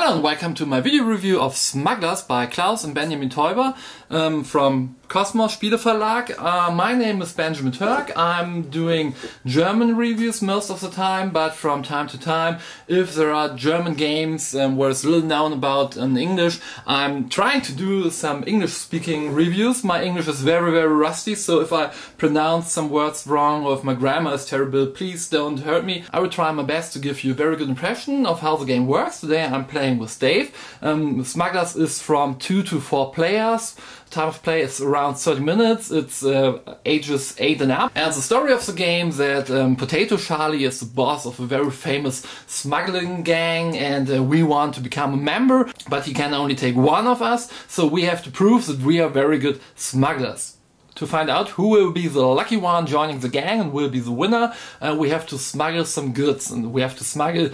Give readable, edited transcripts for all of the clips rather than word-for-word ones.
Hello and welcome to my video review of Smugglers by Klaus and Benjamin Teuber from Komsos Spieleverlag. My name is Benjamin Törck. I'm doing German reviews most of the time, but from time to time, if there are German games where it's little known about in English, I'm trying to do some English-speaking reviews. My English is very rusty, so if I pronounce some words wrong or if my grammar is terrible, please don't hurt me. I will try my best to give you a very good impression of how the game works. Today I'm playing with Dave. Smugglers is from 2 to 4 players. Time of play is around 30 minutes. It's ages 8 and up. And the story of the game that Potato Charlie is the boss of a very famous smuggling gang, and we want to become a member, but he can only take one of us, so we have to prove that we are very good smugglers. To find out who will be the lucky one joining the gang and will be the winner, we have to smuggle some goods, and we have to smuggle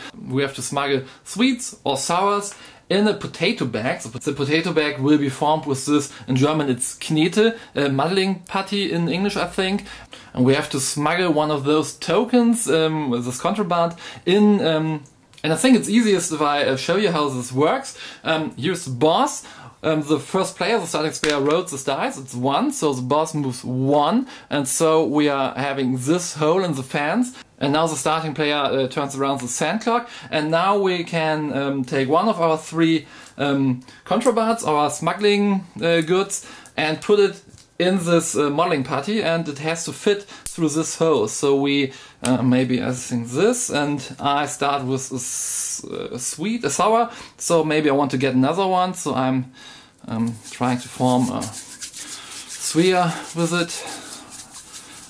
sweets or sours in a potato bag. So the potato bag will be formed with this, in German it's Knete, muddling putty in English I think. And we have to smuggle one of those tokens, this contraband, in, and I think it's easiest if I show you how this works. Here's the boss. The first player, the starting player, rolls this dice, it's 1, so the boss moves 1, and so we are having this hole in the fence. And now the starting player turns around the sand clock, and now we can take one of our 3 contrabands, our smuggling goods, and put it in this modeling putty, and it has to fit through this hole. So we maybe I think this, and I start with a sour, so maybe I want to get another one, so I'm trying to form a sphere with it,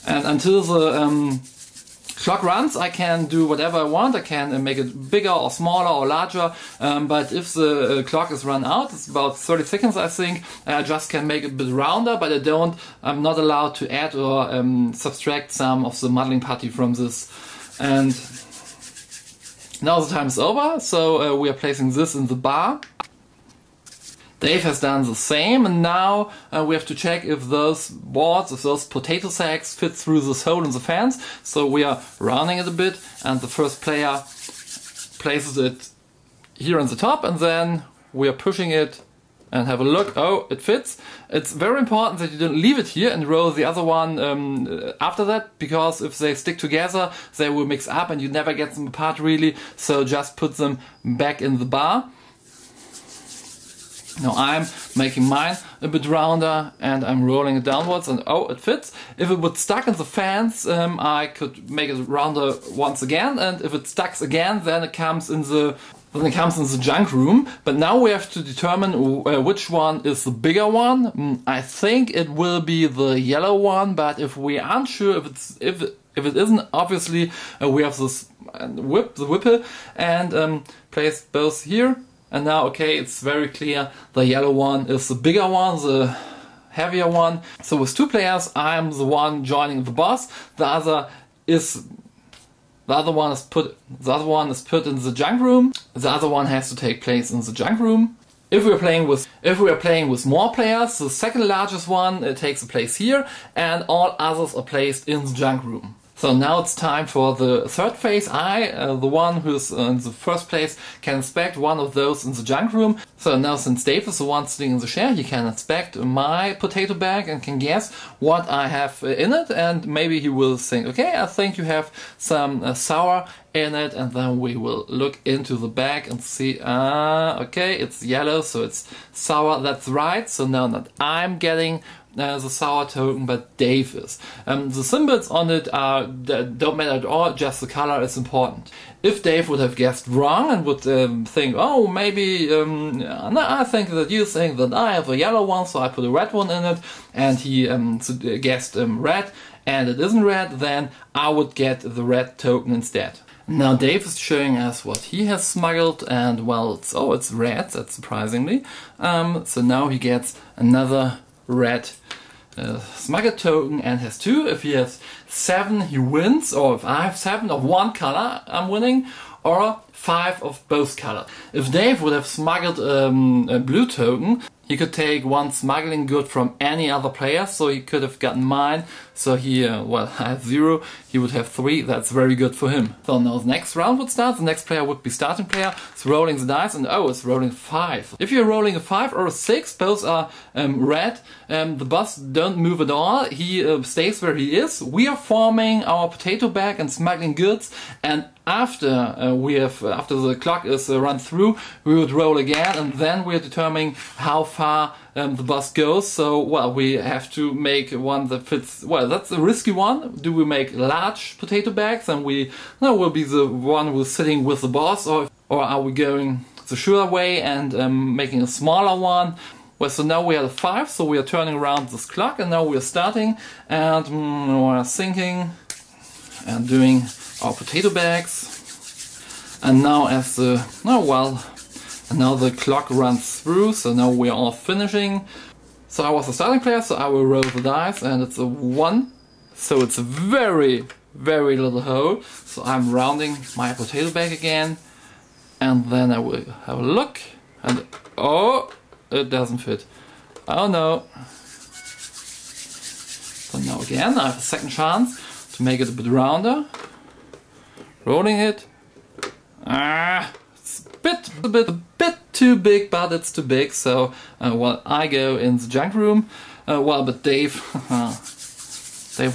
and until the clock runs I can do whatever I want. I can make it bigger or smaller or larger, but if the clock is run out, it's about 30 seconds I think, I just can make it a bit rounder, but I'm not allowed to add or subtract some of the modeling putty from this. And now the time is over, so we are placing this in the bar. Dave has done the same, and now we have to check if those boards, if those potato sacks fit through this hole in the fence. So we are rounding it a bit, and the first player places it here on the top, and then we are pushing it and have a look. Oh, it fits. It's very important that you don't leave it here and roll the other one after that, because if they stick together they will mix up and you never get them apart really, so just put them back in the bar. Now I'm making mine a bit rounder and I'm rolling it downwards, and oh, it fits. If it would stuck in the fence, I could make it rounder once again, and if it stucks again, then it comes in the junk room. But now we have to determine which one is the bigger one. I think it will be the yellow one, but if we aren't sure, if it isn't, obviously we have this whipper, and place both here. And now, okay, it's very clear the yellow one is the bigger one, the heavier one. So with 2 players, I'm the one joining the boss. The other one is put in the junk room. The other one has to take place in the junk room. If we are playing with more players, the second largest one takes a place here, and all others are placed in the junk room. So now it's time for the third phase. The one who's in the first place, can inspect one of those in the junk room. So now, since Dave is the one sitting in the chair, he can inspect my potato bag and can guess what I have in it, and maybe he will think, okay, I think you have some sour in it, and then we will look into the bag and see, okay, it's yellow, so it's sour, that's right. So now not I'm getting the sour token, but Dave is. The symbols on it don't matter at all, just the color is important. If Dave would have guessed wrong and would think, oh, maybe no, I think that you think that I have a yellow one, so I put a red one in it, and he guessed red, and it isn't red, then I would get the red token instead. Now Dave is showing us what he has smuggled, and well, it's red, that's surprisingly. So now he gets another red smuggled token and has 2. If he has 7, he wins, or if I have 7 of one color, I'm winning, or 5 of both colors. If Dave would have smuggled a blue token, he could take one smuggling good from any other player, so he could have gotten mine. So he, well, I have 0, he would have 3, that's very good for him. So now the next round would start, the next player would be starting player, it's rolling the dice, and oh, it's rolling 5. If you're rolling a 5 or a 6, both are red, the boss don't move at all, he stays where he is. We are forming our potato bag and smuggling goods, and after after the clock is run through, we would roll again, and then we're determining how far the boss goes. So, well, we have to make one that fits. Well, that's a risky one. Do we make large potato bags, and we will be the one who's sitting with the boss, or are we going the sure way and making a smaller one? Well, so now we have a 5, so we are turning around this clock, and now we are starting, and we're thinking and doing our potato bags. And now as the and now the clock runs through, so now we are all finishing. So I was the starting player, so I will roll the dice, and it's a 1, so it's a very, very little hole. So I'm rounding my potato bag again, and then I will have a look, and oh, it doesn't fit. Oh no. So now again I have a second chance to make it a bit rounder. Rolling it. It's a bit too big, but it's too big. So well, I go in the junk room. Well, but Dave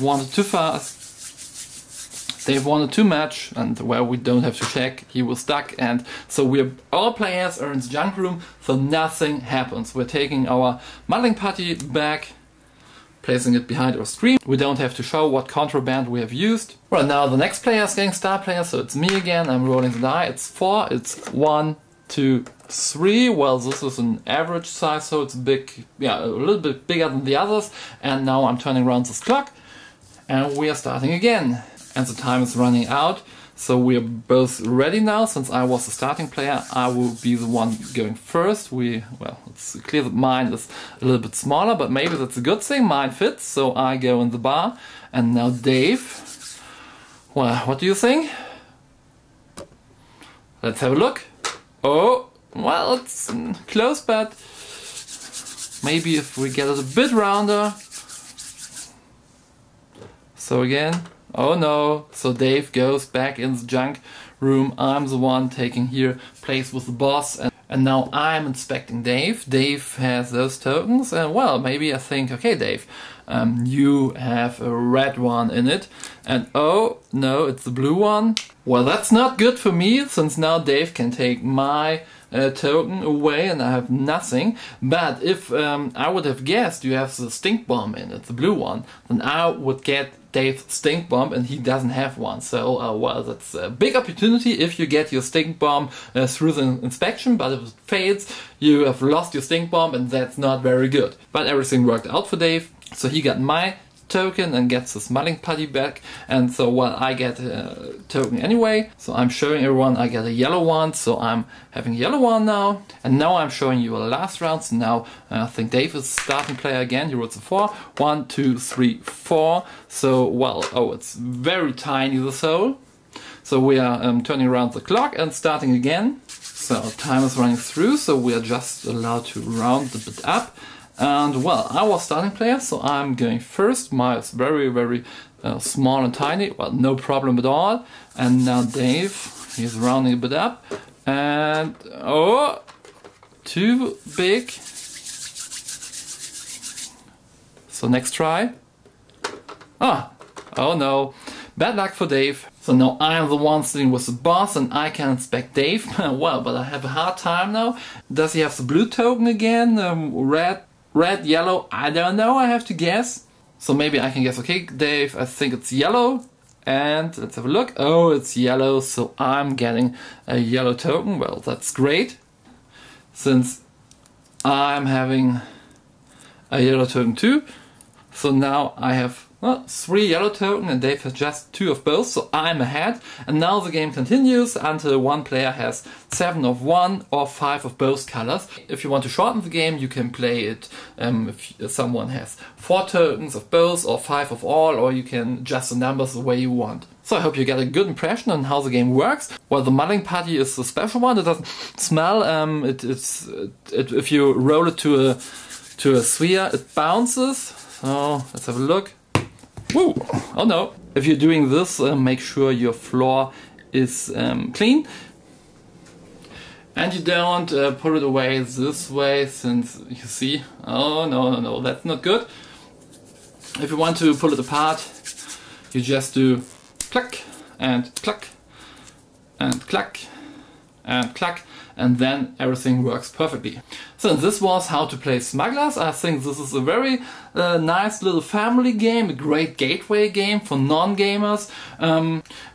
wanted too fast. Dave wanted too much, and well, we don't have to check. He was stuck, and so all players are in the junk room, so nothing happens. We're taking our modeling putty back, placing it behind our screen. We don't have to show what contraband we have used. Well, now the next player is getting star player, so it's me again. I'm rolling the die. It's 4. It's 1, 2, 3. Well, this is an average size, so it's big, yeah, a little bit bigger than the others. And now I'm turning around this clock, and we are starting again. And the time is running out, so we are both ready now. Since I was the starting player, I will be the one going first. Well, it's clear that mine is a little bit smaller, but maybe that's a good thing. Mine fits, so I go in the bar. And now Dave. Well, what do you think? Let's have a look. Oh, well, it's close, but maybe if we get it a bit rounder. So again. Oh no, so Dave goes back in the junk room. I'm the one taking here place with the boss, and now I'm inspecting Dave. Dave has those tokens, and well, maybe I think, okay Dave, you have a red one in it, and oh no, it's the blue one. Well, that's not good for me, since now Dave can take my token away and I have nothing. But if I would have guessed you have the stink bomb in it, the blue one, then I would get Dave's stink bomb, and he doesn't have one. So well, that's a big opportunity if you get your stink bomb through the inspection, but if it fails, you have lost your stink bomb, and that's not very good. But everything worked out for Dave, so he got my token and gets his modeling putty back, and so well, I get a token anyway. So I'm showing everyone I get a yellow one, so I'm having a yellow one now. And now I'm showing you a last round. So now I think Dave is starting player again. He rolls a 4. 1, 2, 3, 4. So well, oh, it's very tiny, this hole. So we are turning around the clock and starting again. So time is running through, so we are just allowed to round a bit up. And well, I was starting player, so I'm going first. Mine is very, very small and tiny. Well, no problem at all. And now Dave, he's rounding a bit up. And oh, too big. So next try. Oh no. Bad luck for Dave. So now I am the one sitting with the boss, and I can inspect Dave. Well, but I have a hard time now. Does he have the blue token again? Red, yellow, I don't know, I have to guess. So maybe I can guess, okay, Dave, I think it's yellow. And let's have a look. Oh, it's yellow, so I'm getting a yellow token. Well, that's great, since I'm having a yellow token too. So now I have 3 yellow tokens, and Dave has just 2 of both, so I'm ahead. And now the game continues until one player has 7 of one or 5 of both colors. If you want to shorten the game, you can play it if someone has 4 tokens of both or 5 of all, or you can adjust the numbers the way you want. So I hope you get a good impression on how the game works. Well, the modeling putty is a special one. It doesn't smell. If you roll it to a sphere, it bounces. So let's have a look. Woo! Oh no! If you're doing this, make sure your floor is clean. And you don't put it away this way, since you see, oh no, that's not good. If you want to pull it apart, you just do clack and clack and clack and clack, and then everything works perfectly. So this was how to play Smugglers. I think this is a very nice little family game, a great gateway game for non-gamers.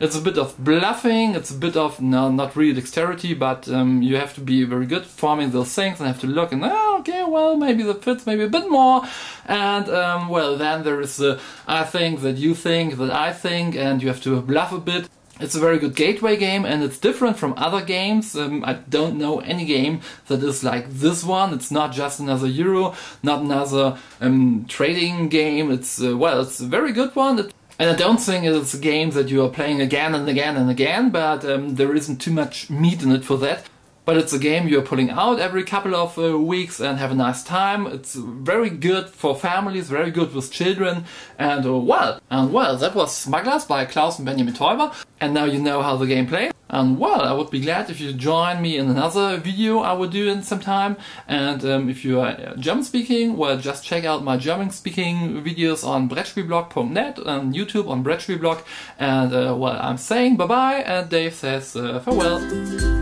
It's a bit of bluffing, it's a bit of, no, not really dexterity, but you have to be very good forming those things and have to look and, oh, okay, well, maybe that fits, maybe a bit more. And, well, then there is the I think, that you think, that I think, and you have to bluff a bit. It's a very good gateway game, and it's different from other games. I don't know any game that is like this one. It's not just another Euro, not another trading game. It's, well, it's a very good one. And I don't think it's a game that you are playing again and again and again, but there isn't too much meat in it for that. But it's a game you're pulling out every couple of weeks and have a nice time. It's very good for families, very good with children. And well, that was Smugglers by Klaus Benjamin Törck. And now you know how the game plays. And well, I would be glad if you join me in another video I will do in some time. And if you are German speaking, well, just check out my German speaking videos on brettspielblog.net and YouTube on Brettspielblog. And well, I'm saying bye bye, and Dave says farewell.